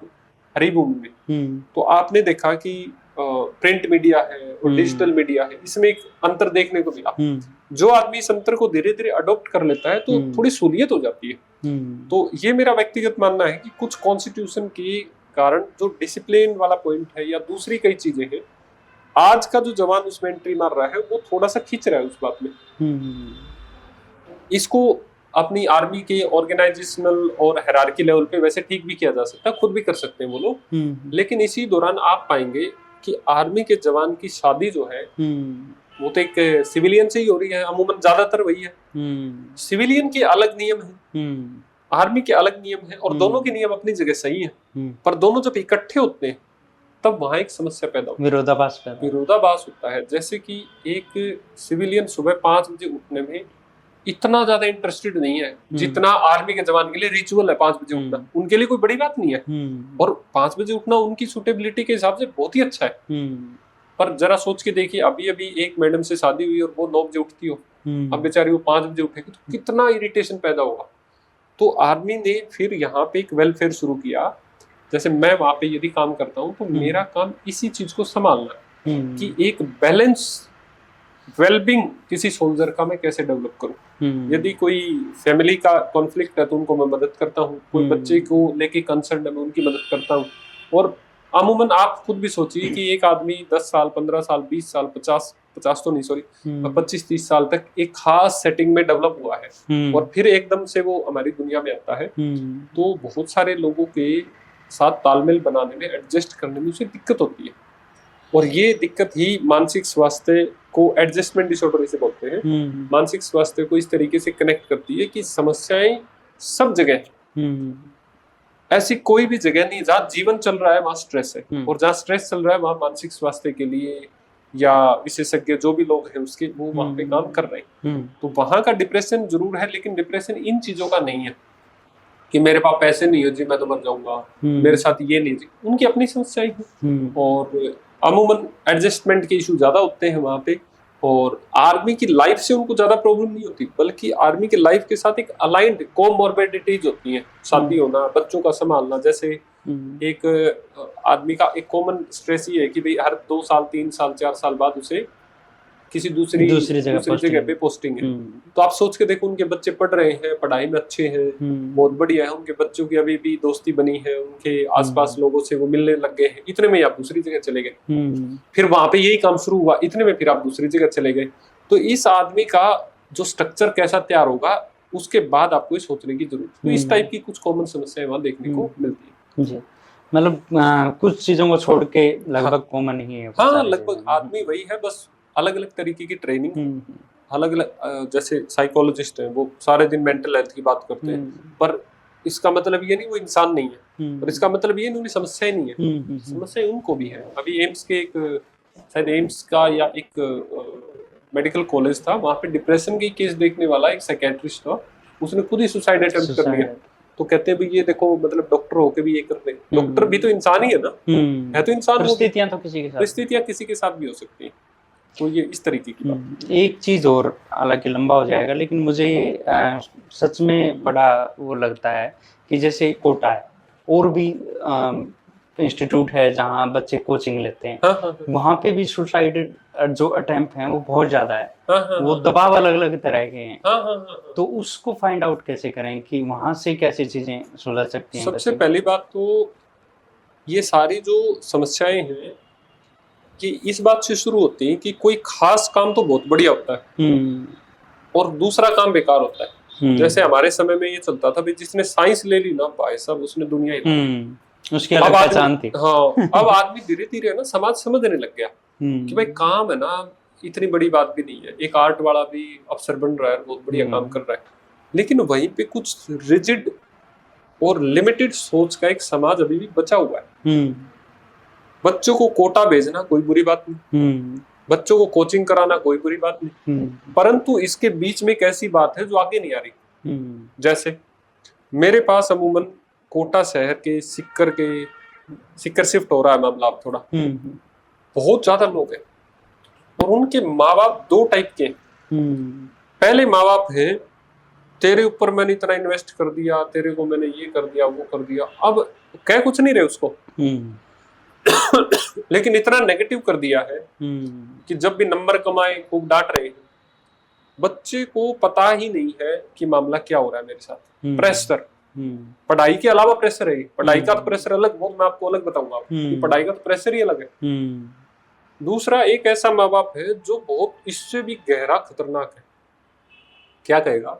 हरिभूमि में तो आपने देखा कि प्रिंट मीडिया है और डिजिटल मीडिया है, इसमें एक अंतर देखने को मिला। जो आदमी इस अंतर को धीरे धीरे अडॉप्ट कर लेता है तो थोड़ी सहूलियत हो जाती है। तो ये मेरा व्यक्तिगत मानना है कि कुछ कॉन्स्टिट्यूशन के कारण जो डिसिप्लिन वाला पॉइंट है या दूसरी कई चीजें हैं आज का जो जवान उसमें एंट्री मार रहा है वो थोड़ा सा खींच रहा है उस बात में। हम्म इसको अपनी आर्मी के ऑर्गेनाइजेशनल और हायरार्की लेवल पे वैसे ठीक भी किया जा सकता है, खुद भी कर सकते हैं वो लोग। हम्म लेकिन इसी दौरान आप पाएंगे कि आर्मी के जवान की शादी जो है हम्म वो तो एक सिविलियन से ही हो रही है, अमूमन ज्यादातर वही है। हम्म सिविलियन के अलग नियम है, हम्म आर्मी के अलग नियम है, और दोनों के नियम अपनी जगह सही है। हम्म, पर दोनों जब इकट्ठे होते हैं तब वहां एक समस्या पैदा होती विरोधाभास है, पैदा। विरोधाभास होता है। जैसे कि एक सिविलियन सुबह 5 बजे उठने में इतना ज्यादा इंटरेस्टेड नहीं है जितना आर्मी के जवान के लिए रिचुअल है 5 बजे उठना, उनके लिए कोई बड़ी बात नहीं है। और 5 बजे उठना उनकी सुटेबिलिटी के हिसाब से बहुत ही अच्छा है। पर जरा सोच के देखिए, अभी अभी एक मैडम से शादी हुई और वो 9 बजे उठती हो, अब बेचारी वो 5 बजे उठेगी तो कितना इरिटेशन पैदा होगा। तो आर्मी ने फिर यहाँ पे एक वेलफेयर शुरू किया। जैसे मैं वहां पे यदि काम करता हूँ तो मेरा काम इसी चीज को संभालना है कि एक बैलेंस वेलबींग किसी सोल्जर का मैं कैसे डेवलप करूं। यदि कोई फैमिली का कॉन्फ्लिक्ट है तो उनको मैं मदद करता हूँ, कोई बच्चे को लेके कंसर्न है मैं उनकी मदद करता हूँ। और अमूमन आप खुद भी सोचिए कि एक आदमी 10 साल 15 साल 20 साल 50 तो नहीं सॉरी 25-30 साल तक एक खास सेटिंग में डेवलप हुआ है और फिर एकदम से वो हमारी दुनिया में आता है, तो बहुत सारे लोगों के साथ तालमेल बनाने में, एडजस्ट करने में उसे दिक्कत होती है। और ये दिक्कत ही मानसिक स्वास्थ्य को, एडजस्टमेंट डिसऑर्डर इसे बोलते हैं, मानसिक स्वास्थ्य को इस तरीके से कनेक्ट करती है कि समस्याएं सब जगह हैं। ऐसी कोई भी जगह नहीं जहाँ जीवन चल रहा है वहां स्ट्रेस है, और जहाँ स्ट्रेस चल रहा है वहां मानसिक स्वास्थ्य के लिए या विशेषज्ञ जो भी लोग हैं उसके वो वहां पे काम कर रहे हैं। तो वहां का डिप्रेशन जरूर है, लेकिन डिप्रेशन इन चीजों का नहीं है कि मेरे पास पैसे नहीं हो जी मैं तो मर जाऊंगा, मेरे साथ ये नहीं जी, उनकी अपनी समस्याएं हैं। और अमूमन एडजस्टमेंट के इशू ज्यादा होते हैं वहां पे। और आर्मी की लाइफ से उनको ज्यादा प्रॉब्लम नहीं होती, बल्कि आर्मी के लाइफ के साथ एक अलाइंड कोमॉर्बिडिटीज होती हैं, शादी होना, बच्चों का संभालना। जैसे एक आदमी का एक कॉमन स्ट्रेस ये है कि भाई हर 2 साल 3 साल 4 साल बाद उसे किसी दूसरी जगह पे पोस्टिंग है। तो आप सोच के देखो, उनके बच्चे पढ़ रहे हैं, पढ़ाई में अच्छे हैं, बहुत बढ़िया है, उनके बच्चों की अभी भी दोस्ती बनी है, उनके आसपास लोगों से वो मिलने लग गए हैं, इतने में आप दूसरी जगह चले गए, फिर वहां पे यही काम शुरू हुआ, इतने में फिर आप दूसरी जगह चले गए। तो इस आदमी का जो स्ट्रक्चर कैसा तैयार होगा उसके बाद आपको सोचने की जरूरत है। तो इस टाइप की कुछ कॉमन समस्याएं वहां देखने को मिलती है। मतलब कुछ चीजों को छोड़ के लगभग कॉमन ही है। हाँ, लगभग आदमी वही है, बस अलग अलग तरीके की ट्रेनिंग, अलग अलग। जैसे साइकोलॉजिस्ट हैं वो सारे दिन मेंटल हेल्थ की बात करते हैं, पर इसका मतलब ये नहीं वो इंसान नहीं है, और इसका मतलब ये नहीं उन्हें समस्याएं नहीं है, समस्याएं उनको भी है। अभी एम्स के एक शायद एम्स का या एक मेडिकल कॉलेज था, वहां पे डिप्रेशन की केस देखने वाला एक साइकेट्रिस्ट था, उसने खुद ही सुसाइड अटेम्प्ट कर लिया। तो कहते हैं भाई ये देखो, मतलब डॉक्टर होके भी ये कर रहे हैं, डॉक्टर भी तो इंसान ही है ना, है तो इंसान, परिस्थितियां तो किसी के साथ भी हो सकती हैं। तो ये इस तरीके की बात। एक चीज और, हालांकि लंबा हो जाएगा, लेकिन मुझे सच में बड़ा वो लगता है कि जैसे कोटा है और भी इंस्टीट्यूट है जहाँ बच्चे कोचिंग लेते हैं, वहाँ पे भी सुसाइड जो अटेम्प्ट हैं वो बहुत ज्यादा है। वो दबाव अलग अलग तरह के हैं। तो उसको फाइंड आउट कैसे करें कि वहां से कैसी चीजें सुलझ सकती हैं? सबसे पहली बात तो ये सारी जो समस्याएं हैं कि इस बात से शुरू होती है कि कोई खास काम तो बहुत बढ़िया होता है और दूसरा काम बेकार होता है। जैसे हमारे समय में ये चलता था, भाई जिसने साइंस ले ली ना भाई साहब उसने दुनिया ही उसकी अलग पहचान थी। हाँ, अब आदमी धीरे धीरे ना समाज समझने लग गया कि भाई काम है ना इतनी बड़ी बात भी नहीं है। एक आर्ट वाला भी अफसर बन रहा है, बहुत बढ़िया काम कर रहा है, लेकिन वहीं पे कुछ रिजिड और लिमिटेड सोच का एक समाज अभी भी बचा हुआ है। बच्चों को कोटा भेजना कोई बुरी बात नहीं, बच्चों को कोचिंग कराना कोई बुरी बात नहीं, परंतु इसके बीच में एक ऐसी बात है जो आगे नहीं आ रही। जैसे मेरे पास अमूमन कोटा शहर के सिक्कर शिफ्ट हो रहा है मामला, अब थोड़ा बहुत ज्यादा लोग हैं और उनके माँ बाप 2 टाइप के। पहले माँ बाप है, तेरे ऊपर मैंने इतना इन्वेस्ट कर दिया, तेरे को मैंने ये कर दिया वो कर दिया, अब कह कुछ नहीं रहे उसको लेकिन इतना नेगेटिव कर दिया है कि जब भी नंबर कमाए खूब डांट रहे हैं। बच्चे को पता ही नहीं है कि मामला क्या हो रहा है मेरे साथ। प्रेशर, पढ़ाई के अलावा प्रेशर है, पढ़ाई का तो प्रेशर अलग, वो मैं आपको अलग बताऊंगा कि पढ़ाई का तो प्रेशर ही अलग है। दूसरा एक ऐसा माँ बाप है जो बहुत इससे भी गहरा खतरनाक है। क्या कहेगा,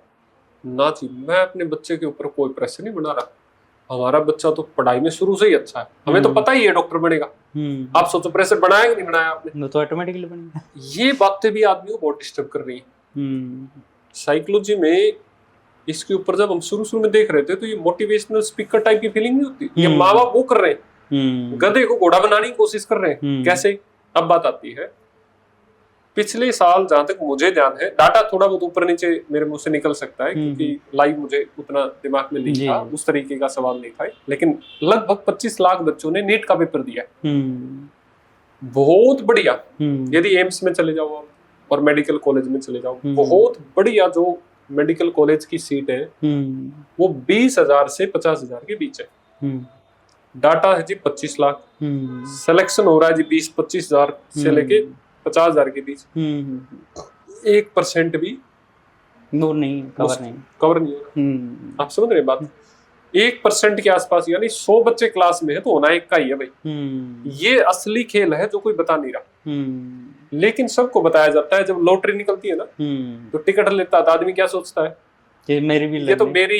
ना जी मैं अपने बच्चे के ऊपर कोई प्रेशर नहीं बना रहा, हमारा बच्चा तो पढ़ाई में शुरू से ही अच्छा है, हमें तो पता ही है डॉक्टर बनेगा। आप सोचो प्रेशर बनाया कि नहीं बनाया आपने? वो तो ऑटोमेटिकली बन गया। ये बातें भी आदमी को बहुत डिस्टर्ब कर रही है। साइकोलॉजी में इसके ऊपर जब हम शुरू शुरू में देख रहे थे तो ये मोटिवेशनल स्पीकर टाइप की फीलिंग नहीं होती, ये माँ बाप वो कर रहे हैं, गधे को घोड़ा बनाने की कोशिश कर रहे हैं। कैसे? अब बात आती है, पिछले साल जहां तक मुझे ध्यान है, डाटा थोड़ा बहुत ऊपर नीचे मेरे मुंह से निकल सकता है क्योंकि लाइव मुझे उतना दिमाग में नहीं था, उस तरीके का सवाल नहीं था, लेकिन लगभग 25 लाख बच्चों ने नीट का पेपर दिया है। बहुत बढ़िया। यदि एम्स में चले जाओ और मेडिकल कॉलेज में चले जाओ, बहुत बढ़िया जो मेडिकल कॉलेज की सीट है वो 20,000 से 50,000 के बीच है। डाटा है जी 25 लाख, सिलेक्शन हो रहा है जी 20-25,000 से लेके 50,000 के बीच। 1% भी दूर नहीं, कवर नहीं हो रहा। आप समझ रहे बात? 1% के आसपास, यानी 100 बच्चे क्लास में है तो होना एक का ही है भाई। ये असली खेल है जो कोई बता नहीं रहा, लेकिन सबको बताया जाता है। जब लॉटरी निकलती है ना तो टिकट लेता है, आदमी क्या सोचता है, ये तो मेरी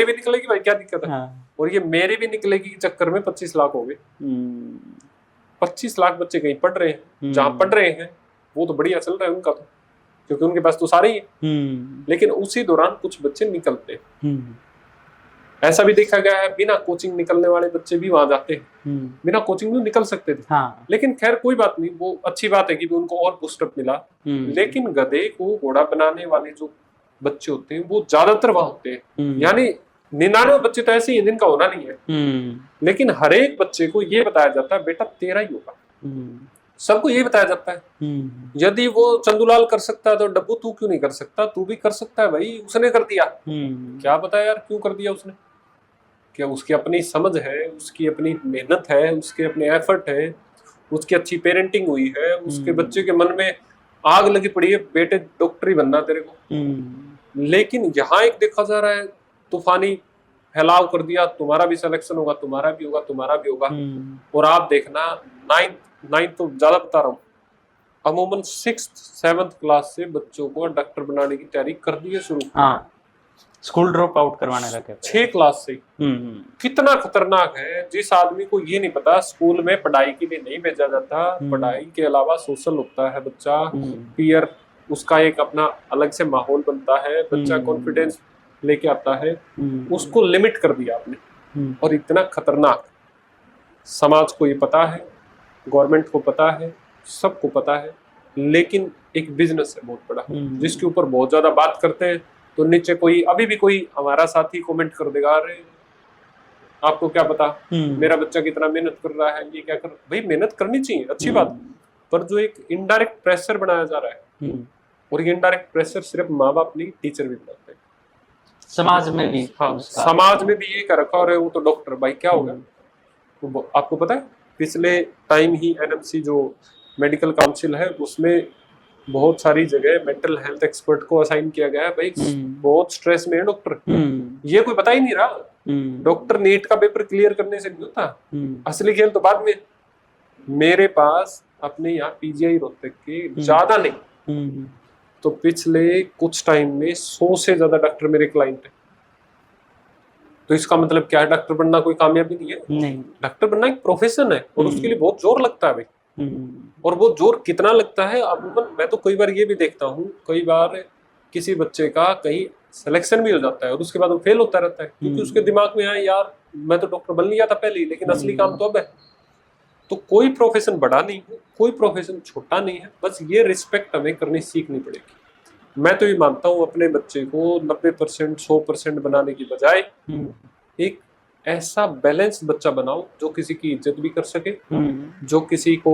भी निकलेगी भाई, क्या दिक्कत है। और ये मेरी भी निकलेगी के चक्कर में 25 लाख हो गए। 25 लाख बच्चे कहीं पढ़ रहे हैं, जहां पढ़ रहे हैं वो तो बढ़िया चल रहा है उनका, तो क्योंकि उनके पास तो सारे ही है। लेकिन उसी दौरान कुछ बच्चे निकलते हैं। ऐसा भी देखा गया है, बिना कोचिंग निकलने वाले बच्चे भी वहां जाते हैं। बिना कोचिंग में निकल सकते थे। लेकिन खैर कोई बात नहीं, वो अच्छी बात है कि उनको और बूस्टअप मिला। लेकिन गधे को घोड़ा बनाने वाले जो बच्चे होते हैं वो ज्यादातर वहां होते हैं। यानी 99 बच्चे तो ऐसे ही जिनका होना नहीं है, लेकिन हर एक बच्चे को ये बताया जाता है बेटा तेरा ही होगा। सबको ये बताया जाता है, यदि वो चंदूलाल कर सकता है तो डब्बू तू क्यों नहीं कर सकता? तू भी कर सकता है भाई, उसने कर दिया। क्या पता यार क्यों कर दिया उसने, क्या उसकी अपनी समझ है, उसकी अपनी मेहनत है, उसके अपने एफर्ट है, उसकी अच्छी पेरेंटिंग हुई है, उसके बच्चे के मन में आग लगी पड़ी है बेटे डॉक्टर ही बनना तेरे को। लेकिन यहाँ एक देखा जा रहा है तूफानी फैलाव कर दिया, तुम्हारा भी सिलेक्शन होगा, तुम्हारा भी होगा, तुम्हारा भी होगा। और आप देखना 9th तो ज्यादा बता रहा हूँ, अमूमन 6th-7th क्लास से बच्चों को डॉक्टर बनाने की तैयारी कर दी है शुरू। स्कूल ड्रॉप आउट करवाने लगे 6 क्लास से। कितना खतरनाक है। जिस आदमी को ये नहीं पता स्कूल में पढ़ाई के लिए नहीं भेजा जाता, पढ़ाई के अलावा सोशल होता है बच्चा, पीयर उसका एक अपना अलग से माहौल बनता है, बच्चा कॉन्फिडेंस लेके आता है, उसको लिमिट कर दिया आपने। और इतना खतरनाक, समाज को ये पता है, गवर्नमेंट को पता है, सबको पता है, लेकिन एक बिजनेस है बहुत बड़ा जिसके ऊपर बहुत ज्यादा बात करते हैं। तो नीचे कोई अभी भी कोई हमारा साथी कमेंट कर देगा, अरे आपको क्या पता मेरा बच्चा कितना मेहनत कर रहा है, ये क्या कर। भाई मेहनत करनी चाहिए, अच्छी बात, पर जो एक इनडायरेक्ट प्रेशर बनाया जा रहा है, और ये इनडायरेक्ट प्रेशर सिर्फ माँ बाप नहीं टीचर भी बनाते हैं, समाज में भी। हाँ समाज में भी ये कर रखा, और वो तो डॉक्टर भाई क्या होगा। तो आपको पता है पिछले टाइम ही NMC जो मेडिकल काउंसिल है उसमें बहुत सारी जगह मेंटल हेल्थ एक्सपर्ट को असाइन किया गया है। भाई बहुत स्ट्रेस में है डॉक्टर, ये कोई पता ही नहीं रहा। डॉक्टर नीट का पेपर क्लियर करने से नहीं होता, असली खेल तो बाद में। मेरे पास अपने यहाँ PGI रोहतक के ज्यादा नहीं तो पिछले कुछ टाइम में 100 से ज्यादा डॉक्टर मेरे क्लाइंट है। तो इसका मतलब क्या है, डॉक्टर बनना कोई कामयाबी नहीं है। नहीं, डॉक्टर बनना एक प्रोफेशन है और उसके लिए बहुत जोर लगता है भाई। और वो जोर कितना लगता है, अमूमन मैं तो कई बार ये भी देखता हूँ, कई बार किसी बच्चे का कहीं सिलेक्शन भी हो जाता है और उसके बाद वो फेल होता रहता है क्योंकि उसके दिमाग में आया यार मैं तो डॉक्टर बन लिया था पहले ही, लेकिन असली काम तो अब है। तो कोई प्रोफेशन बड़ा नहीं है, कोई प्रोफेशन छोटा नहीं है, बस ये रिस्पेक्ट हमें करनी सीखनी पड़ेगी। मैं तो ये मानता हूँ अपने बच्चे को 90% 100% बनाने की बजाय एक ऐसा बैलेंस बच्चा बनाओ जो किसी की इज्जत भी कर सके, जो किसी को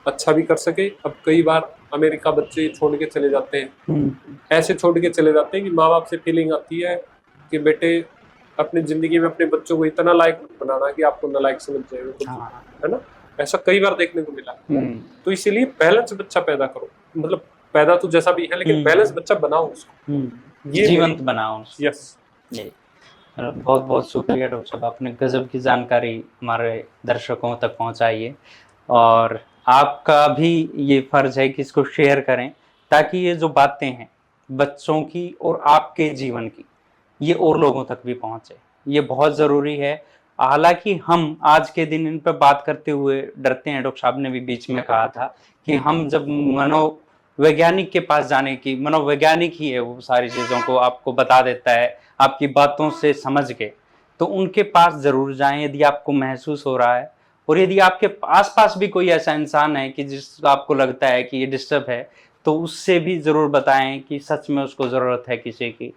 अच्छा भी कर सके। अब कई बार अमेरिका बच्चे छोड़ के चले जाते हैं, ऐसे छोड़ के चले जाते हैं कि माँ बाप से फीलिंग आती है कि बेटे अपनी जिंदगी में अपने बच्चों को इतना लायक बनाना कि आपको नालायक समझ जाएगा, है ना। ऐसा कई बार देखने को मिला। तो इसीलिए बैलेंस बच्चा पैदा करो, मतलब पैदा तो जैसा भी है लेकिन बैलेंस बच्चा बनाओ उसको, ये जीवंत बनाओ। यस, बहुत बहुत शुक्रिया डॉक्टर साहब, आपने गजब की जानकारी हमारे दर्शकों तक पहुंचाई है। और आपका भी ये फर्ज है कि इसको शेयर करें, ताकि ये जो बातें हैं बच्चों की और आपके जीवन की, ये और लोगों तक भी पहुंचे। ये बहुत ज़रूरी है। हालांकि हम आज के दिन इन पर बात करते हुए डरते हैं। डॉक्टर साहब ने भी बीच में कहा था कि हम जब मनोवैज्ञानिक के पास जाने की, मनोवैज्ञानिक ही है वो सारी चीज़ों को आपको बता देता है आपकी बातों से समझ के, तो उनके पास ज़रूर जाएं यदि आपको महसूस हो रहा है। और यदि आपके आस-पास भी कोई ऐसा इंसान है कि जिसको आपको लगता है कि ये डिस्टर्ब है, तो उससे भी ज़रूर बताएं कि सच में उसको ज़रूरत है किसी की।